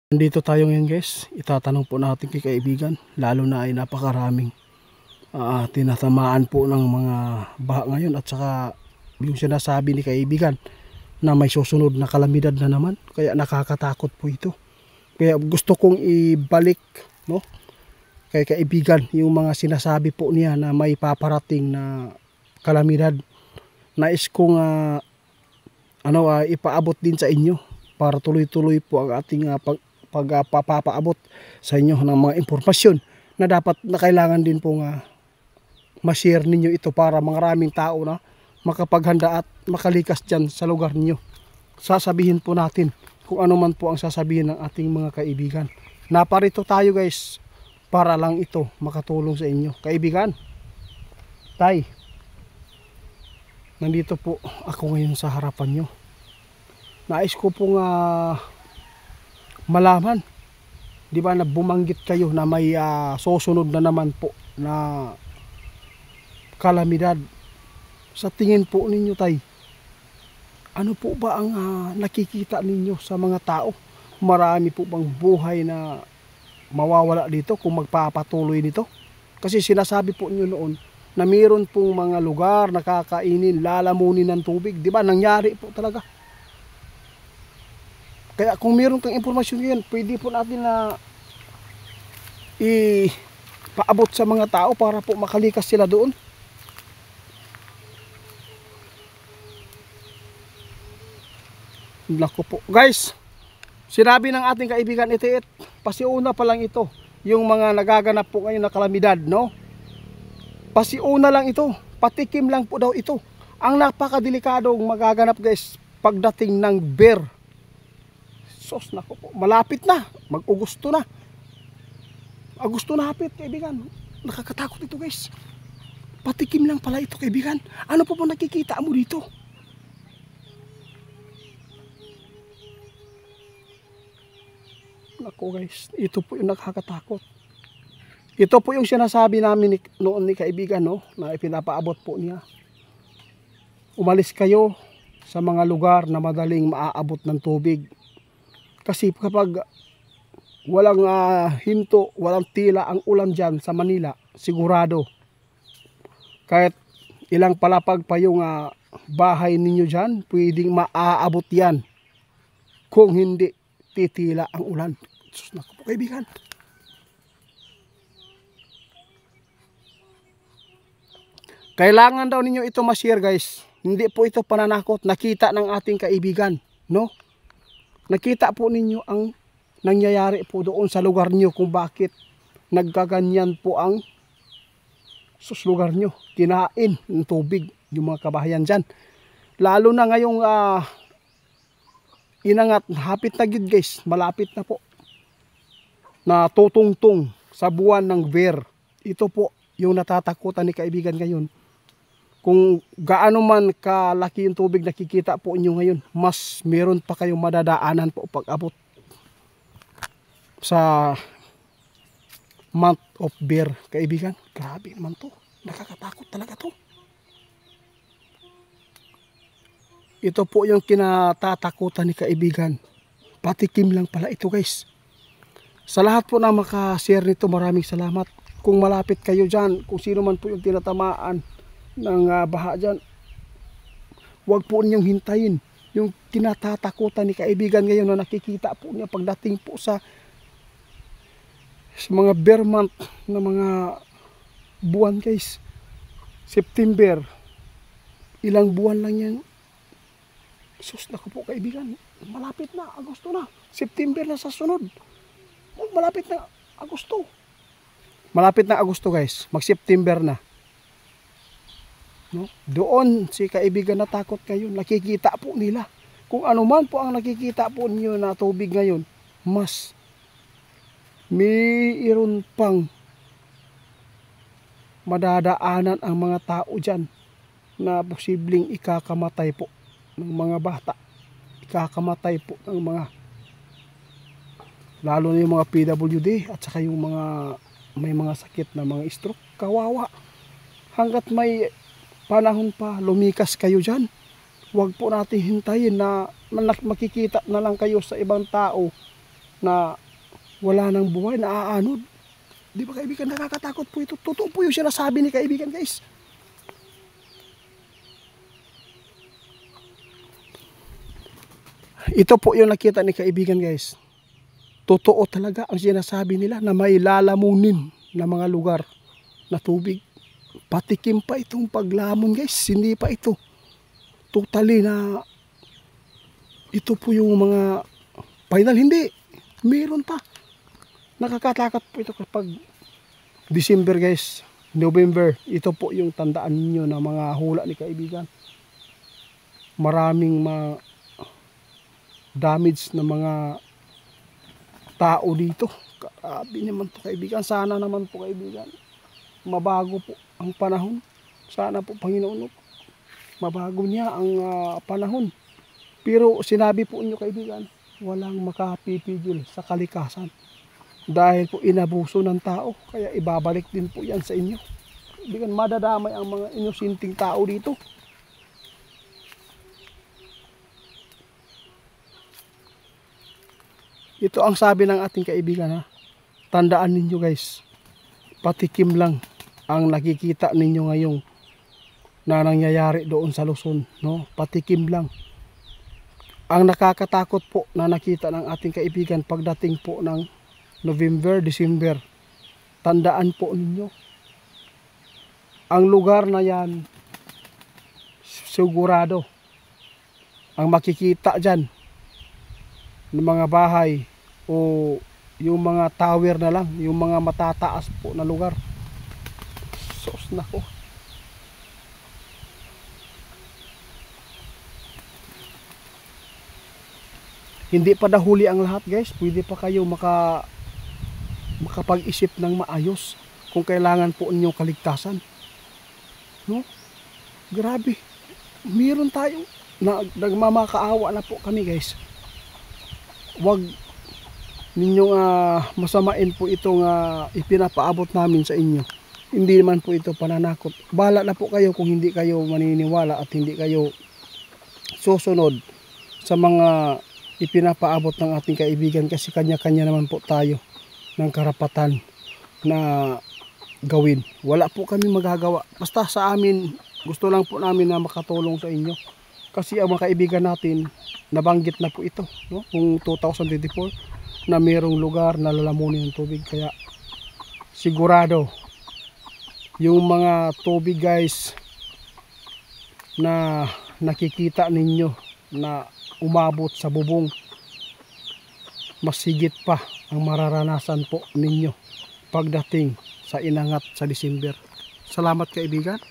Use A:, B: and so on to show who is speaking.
A: Nandito tayo ngayon guys, itatanong po natin kay kaibigan, lalo na ay napakaraming tinatamaan po ng mga baha ngayon at saka yung sinasabi ni kaibigan na may susunod na kalamidad na naman, kaya nakakatakot po ito. Kaya gusto kong ibalik, no, kay kaibigan yung mga sinasabi po niya na may paparating na kalamidad. Nais kong ipaabot din sa inyo para tuloy-tuloy po ang ating pagpapaabot sa inyo ng mga impormasyon na dapat na kailangan din pong ma-share ninyo ito para maraming tao na makapaghanda at makalikas dyan sa lugar ninyo. Sasabihin po natin kung ano man po ang sasabihin ng ating mga kaibigan. Naparito tayo guys para lang ito makatulong sa inyo. Kaibigan, tay, nandito po ako ngayon sa harapan nyo. Nais ko pong malaman, di ba, na bumanggit kayo na may susunod na naman po na kalamidad. Sa tingin po ninyo tay, ano po ba ang nakikita ninyo sa mga tao? Marami po bang buhay na mawawala dito kung magpapatuloy nito? Kasi sinasabi po niyo noon na mayroon pong mga lugar na kakainin, lalamunin ng tubig, di ba? Nangyari po talaga. Kaya kung meron kang impormasyon ngayon, pwede po natin na ipaabot sa mga tao para po makalikas sila doon. Naku po. Guys, sinabi ng ating kaibigan Itiit, pasiuna pa lang ito. Yung mga nagaganap po ngayon na kalamidad, no? Pasiuna lang ito. Patikim lang po daw ito. Ang napakadelikadong magaganap guys, pagdating ng bear. Sos, naku po, malapit na, mag-Agosto na. Agosto na hapit, kaibigan. Nakakatakot ito guys. Patikim lang pala ito, kaibigan. Ano po ba nakikita mo dito? Naku guys, ito po yung nakakatakot. Ito po yung sinasabi namin noon ni kaibigan, no, na ipinapaabot po niya. Umalis kayo sa mga lugar na madaling maaabot ng tubig. Kasi kapag walang hinto, walang tila ang ulan dyan sa Manila, sigurado, kahit ilang palapag pa yung bahay ninyo dyan, pwedeng maaabot yan kung hindi titila ang ulan. Sus, naku po kaibigan. Kailangan daw ninyo ito ma-share guys. Hindi po ito pananakot. Nakita ng ating kaibigan, no? Nakita po ninyo ang nangyayari po doon sa lugar nyo kung bakit nagkaganyan po ang lugar nyo. Kinain ng tubig yung mga kabahayan dyan. Lalo na ngayong inangat, hapit na gid guys, malapit na po na tutungtong sa buwan ng bear. Ito po yung natatakutan ni kaibigan ngayon. Kung gaano man kalaki yung tubig nakikita po inyo ngayon, mas meron pa kayong madadaanan po pag abot sa month of bear, kaibigan. Grabe naman to, nakakatakot talaga to. Ito po yung kinatatakutan ni kaibigan. Patikim lang pala ito guys. Sa lahat po na makashare nito, maraming salamat. Kung malapit kayo dyan, kung sino man po yung tinatamaan ng baha dyan, huwag po ninyong hintayin yung tinatatakutan ni kaibigan ngayon na nakikita po niya pagdating po sa mga bear month na mga buwan guys. September, ilang buwan lang yan. Sus, naku po kaibigan, malapit na, Agosto na, September na sa sunod, malapit na Agosto. Malapit na Agosto guys, mag September na, no? Doon si kaibigan natakot kayo, nakikita po nila. Kung ano man po ang nakikita po niyo na tubig ngayon, mas mayroon pang madadaanan ang mga tao dyan na posibleng ikakamatay po ng mga bata, ikakamatay po ng mga, lalo na yung mga PWD at saka yung mga may mga sakit na mga stroke. Kawawa. Hanggat may panahon pa, lumikas kayo dyan. Huwag po natin hintayin na makikita na lang kayo sa ibang tao na wala nang buhay, naaanod. Di ba kaibigan, nakakatakot po ito. Totoo po yung sinasabi ni kaibigan, guys. Ito po yung nakita ni kaibigan, guys. Totoo talaga ang sinasabi nila na may lalamunin na mga lugar na tubig. Patikim pa itong paglamon, guys. Hindi pa ito totally na ito po yung mga final. Hindi. Meron pa. Nakakatakot po ito kapag December, guys. November. Ito po yung tandaan ninyo na mga hula ni kaibigan. Maraming damage na mga tao dito. Grabe naman po kaibigan. Sana naman po kaibigan mabago po ang panahon. Sana po Panginoon mabago niya ang panahon. Pero sinabi po inyo kaibigan, walang makapipigil sa kalikasan. Dahil po inabuso ng tao. Kaya ibabalik din po yan sa inyo. Kaibigan, madadamay ang mga inusinting tao dito. Ito ang sabi ng ating kaibigan, ha. Tandaan ninyo guys, patikim lang ang nakikita ninyo ngayong na nangyayari doon sa Luzon, no? Patikim lang. Ang nakakatakot po na nakita ng ating kaibigan pagdating po ng November, December, tandaan po ninyo, ang lugar na yan sigurado ang makikita dyan ng mga bahay o yung mga tower na lang, yung mga matataas po na lugar. Sos na ko. Hindi pa dahuli ang lahat guys. Pwede pa kayo makapag-isip ng maayos kung kailangan po inyong kaligtasan. No? Grabe. Meron tayo nagmamakaawa na po kami guys. Wag ninyong masamain po itong ipinapaabot namin sa inyo. Hindi naman po ito pananakot. Bahala na po kayo kung hindi kayo maniniwala at hindi kayo susunod sa mga ipinapaabot ng ating kaibigan, kasi kanya-kanya naman po tayo ng karapatan na gawin. Wala po kami magagawa. Basta sa amin, gusto lang po namin na makatulong sa inyo. Kasi ang mga kaibigan natin, nabanggit na po ito, no? Kung 2024 na mayroong lugar na lalamunin ng tubig. Kaya sigurado yung mga tubig guys na nakikita ninyo na umabot sa bubong, mas higit pa ang mararanasan po ninyo pagdating sa inangat sa December. Salamat kaibigan.